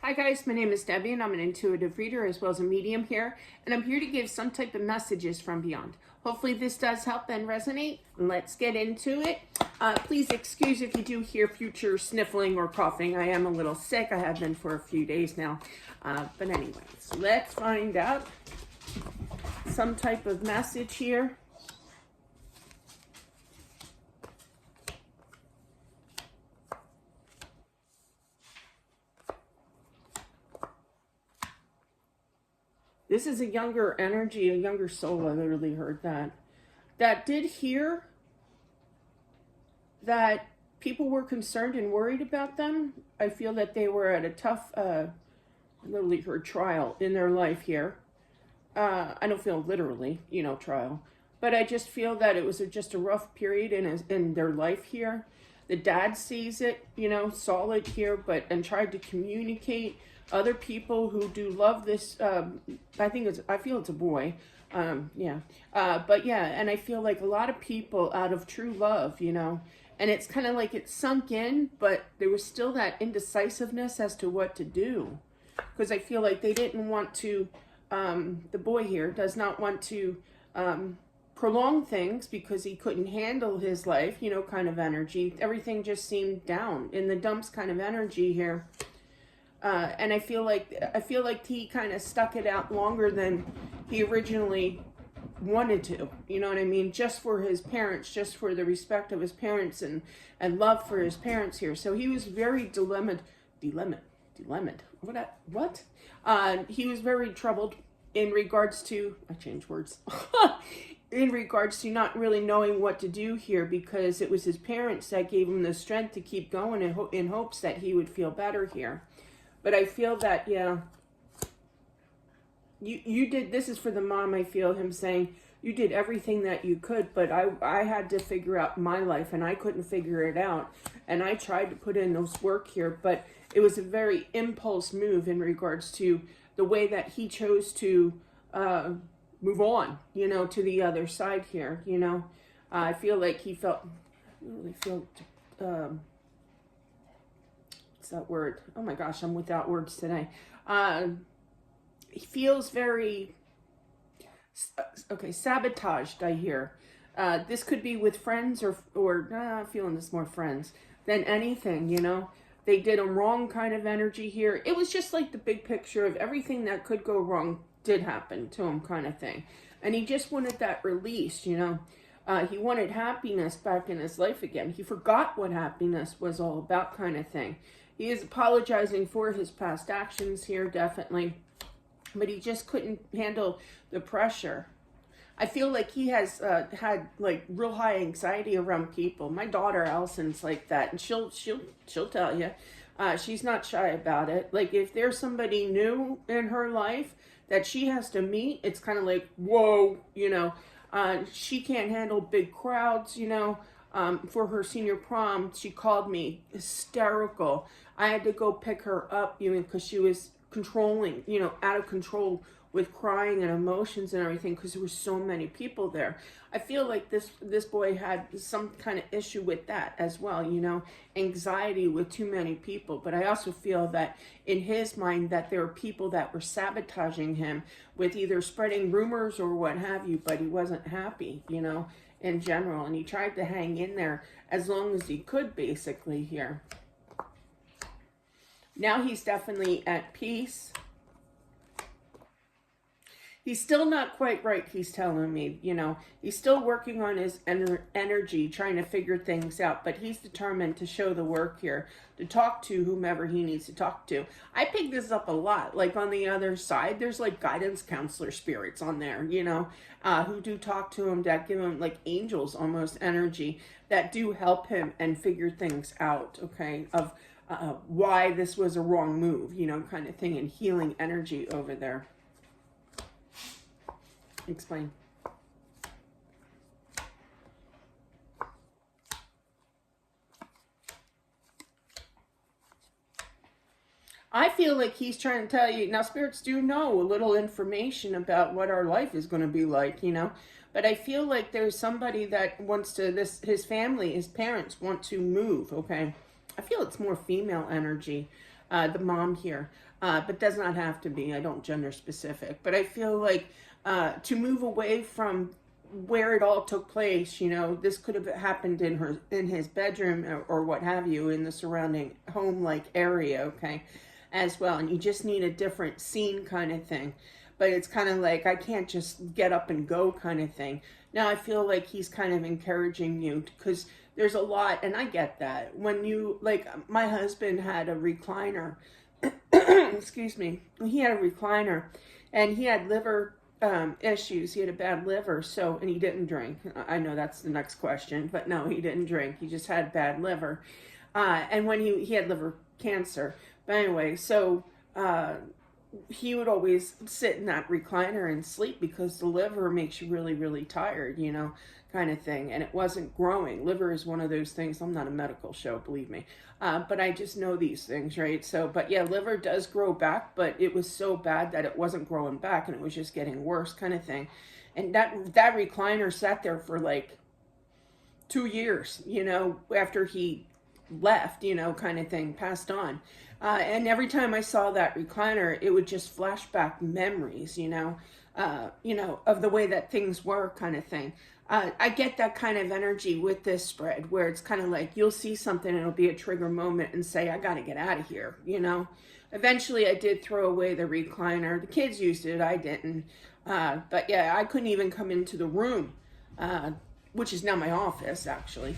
Hi guys, my name is Debbie and I'm an intuitive reader as well as a medium here, and I'm here to give some type of messages from beyond. Hopefully this does help and resonate. Let's get into it. Please excuse if you do hear future sniffling or coughing. I am a little sick. I have been for a few days now. But anyways, let's find out some type of message here. This is a younger energy, a younger soul. I literally heard that. That did hear that people were concerned and worried about them. I feel that they were at a tough, I literally heard trial in their life here. I don't feel literally, trial. But I just feel that it was just a rough period in their life here. The dad sees it, solid here, and tried to communicate. Other people who do love this, I feel it's a boy. But yeah, and I feel like a lot of people out of true love, and it's kind of like it sunk in, but there was still that indecisiveness as to what to do. Because I feel like they didn't want to, the boy here does not want to prolong things because he couldn't handle his life, kind of energy. Everything just seemed down in the dumps kind of energy here. And I feel like he kind of stuck it out longer than he originally wanted to. You know what I mean? Just for his parents, just for the respect of his parents and love for his parents here. So he was very dilemmaed. What? He was very troubled in regards to, I changed words. In regards to not really knowing what to do here, because it was his parents that gave him the strength to keep going in hopes that he would feel better here. But I feel that, yeah, you did, this is for the mom, I feel him saying, you did everything that you could, but I had to figure out my life, and I couldn't figure it out. And I tried to put in those work here, but it was a very impulse move in regards to the way that he chose to move on, to the other side here, I feel like he felt, I really feel, that word? Oh my gosh, I'm without words today. He feels very, sabotaged, I hear. This could be with friends or I'm feeling this more friends than anything, They did a wrong kind of energy here. It was just like the big picture of everything that could go wrong did happen to him kind of thing. And he just wanted that release, He wanted happiness back in his life again. He forgot what happiness was all about kind of thing. He is apologizing for his past actions here, definitely. But he just couldn't handle the pressure. I feel like he has had like real high anxiety around people. My daughter Allison's like that, and she'll tell you. She's not shy about it. Like if there's somebody new in her life that she has to meet, it's kind of like, whoa, she can't handle big crowds, for her senior prom, she called me hysterical. I had to go pick her up, because she was controlling, out of control with crying and emotions and everything, because there were so many people there. I feel like this boy had some kind of issue with that as well, anxiety with too many people. But I also feel that in his mind that there were people that were sabotaging him with either spreading rumors or what have you, but he wasn't happy, in general, and he tried to hang in there as long as he could, basically, here. Now he's definitely at peace. He's still not quite right, he's telling me, He's still working on his energy, trying to figure things out, but he's determined to show the work here, to talk to whomever he needs to talk to. I pick this up a lot. Like on the other side, there's like guidance counselor spirits on there, who do talk to him, that give him like angels almost energy, that do help him and figure things out, okay, of why this was a wrong move, kind of thing, and healing energy over there. Explain. I feel like he's trying to tell you, now spirits do know a little information about what our life is going to be like, but I feel like there's somebody that wants to, his family, his parents want to move, okay? I feel it's more female energy. the mom here, but does not have to be. I don't gender specific, but I feel like to move away from where it all took place, you know, this could have happened in his bedroom or what have you, in the surrounding home like area, okay, as well. And you just need a different scene kind of thing. But it's kind of like, I can't just get up and go kind of thing. Now I feel like he's kind of encouraging you, because there's a lot, and I get that. When you, like, my husband had a recliner, excuse me, he had a recliner, and he had liver issues. He had a bad liver, so, and he didn't drink. I know that's the next question, but no, he didn't drink. He just had bad liver. And when he had liver cancer. But anyway, so he would always sit in that recliner and sleep, because the liver makes you really, really tired, you know, kind of thing. And it wasn't growing. Liver is one of those things. I'm not a medical show, believe me. But I just know these things, right? So, but yeah, liver does grow back, but it was so bad that it wasn't growing back, and it was just getting worse kind of thing. And that recliner sat there for like 2 years, you know, after he left, you know, kind of thing, passed on. And every time I saw that recliner, it would just flash back memories, you know, of the way that things were kind of thing. I get that kind of energy with this spread, where it's kind of like you'll see something and it'll be a trigger moment and say, I got to get out of here, you know. Eventually I did throw away the recliner. The kids used it, I didn't. But yeah, I couldn't even come into the room, which is now my office, actually.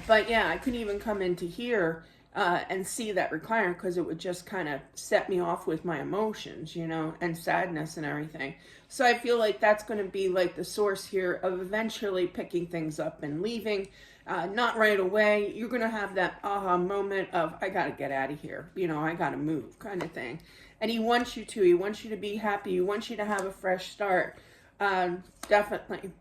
But yeah, I couldn't even come into here and see that recliner, because it would just kind of set me off with my emotions, you know, and sadness and everything. So I feel like that's going to be like the source here of eventually picking things up and leaving. Not right away. You're going to have that aha moment of, I got to get out of here. You know, I got to move kind of thing. And he wants you to. He wants you to be happy. He wants you to have a fresh start. Definitely.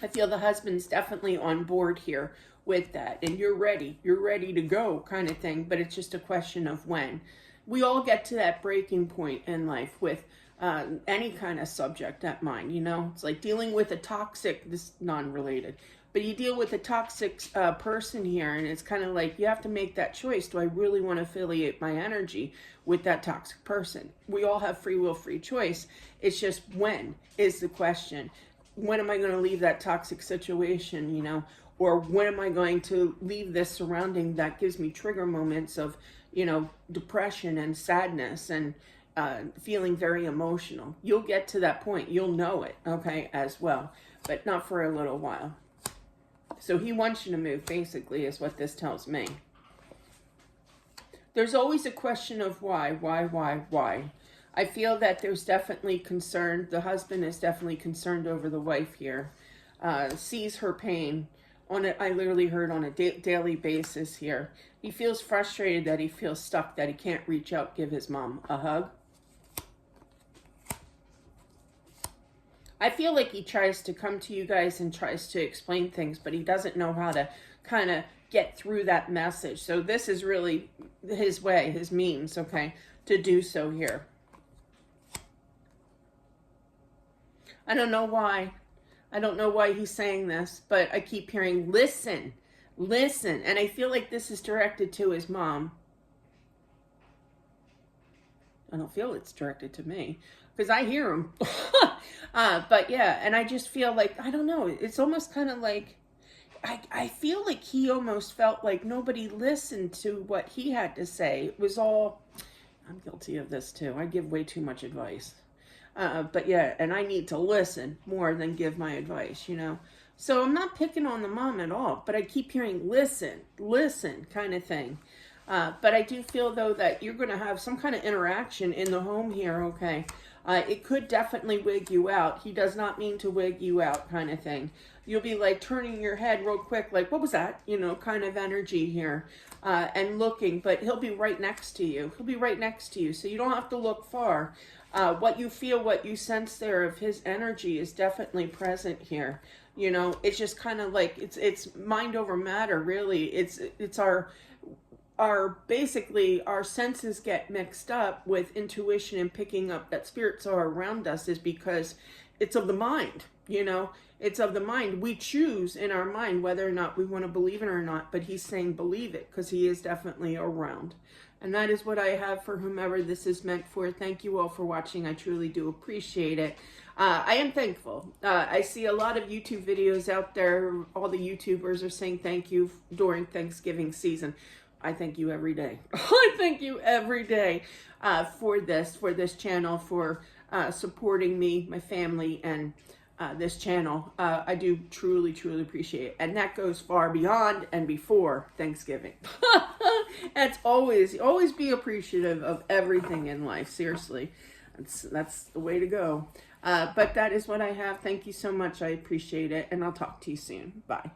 I feel the husband's definitely on board here with that, and you're ready to go kind of thing, but it's just a question of when. We all get to that breaking point in life with any kind of subject at mind, you know. It's like dealing with a toxic, this non-related, but you deal with a toxic person here, and it's kind of like you have to make that choice. Do I really want to affiliate my energy with that toxic person? We all have free will, free choice. It's just when is the question. When am I going to leave that toxic situation, you know? Or when am I going to leave this surrounding that gives me trigger moments of, you know, depression and sadness and feeling very emotional? You'll get to that point. You'll know it, okay, as well. But not for a little while. So he wants you to move, basically, is what this tells me. There's always a question of why. I feel that there's definitely concern. The husband is definitely concerned over the wife here. Sees her pain. I literally heard on a daily basis here. He feels frustrated, that he feels stuck, that he can't reach out, give his mom a hug. I feel like he tries to come to you guys and tries to explain things, but he doesn't know how to kind of get through that message. So this is really his way, his means, okay, to do so here. I don't know why. I don't know why he's saying this, but I keep hearing, listen, listen. And I feel like this is directed to his mom. I don't feel it's directed to me, because I hear him. But yeah, and I just feel like, I don't know, it's almost kind of like, I feel like he almost felt like nobody listened to what he had to say. It was all, I'm guilty of this too. I give way too much advice. But yeah, and I need to listen more than give my advice, you know. So I'm not picking on the mom at all, but I keep hearing listen, listen kind of thing. But I do feel, though, that you're going to have some kind of interaction in the home here, okay? It could definitely wig you out. He does not mean to wig you out kind of thing. You'll be like turning your head real quick, like, what was that? You know, kind of energy here. And looking, but he'll be right next to you. He'll be right next to you, so you don't have to look far. What you feel, what you sense there of his energy is definitely present here. You know, it's just kind of like, it's mind over matter, really. It's our basically our senses get mixed up with intuition and picking up that spirits are around us, is because it's of the mind, you know. It's of the mind. We choose in our mind whether or not we want to believe it or not, but he's saying believe it, because he is definitely around. And that is what I have for whomever this is meant for. Thank you all for watching. I truly do appreciate it. I am thankful. I see a lot of YouTube videos out there. All the YouTubers are saying thank you during Thanksgiving season. I thank you every day. I thank you every day for this channel, for supporting me, my family, and this channel. I do truly, truly appreciate it. And that goes far beyond and before Thanksgiving. That's always be appreciative of everything in life. Seriously, that's the way to go. But that is what I have. Thank you so much. I appreciate it. And I'll talk to you soon. Bye.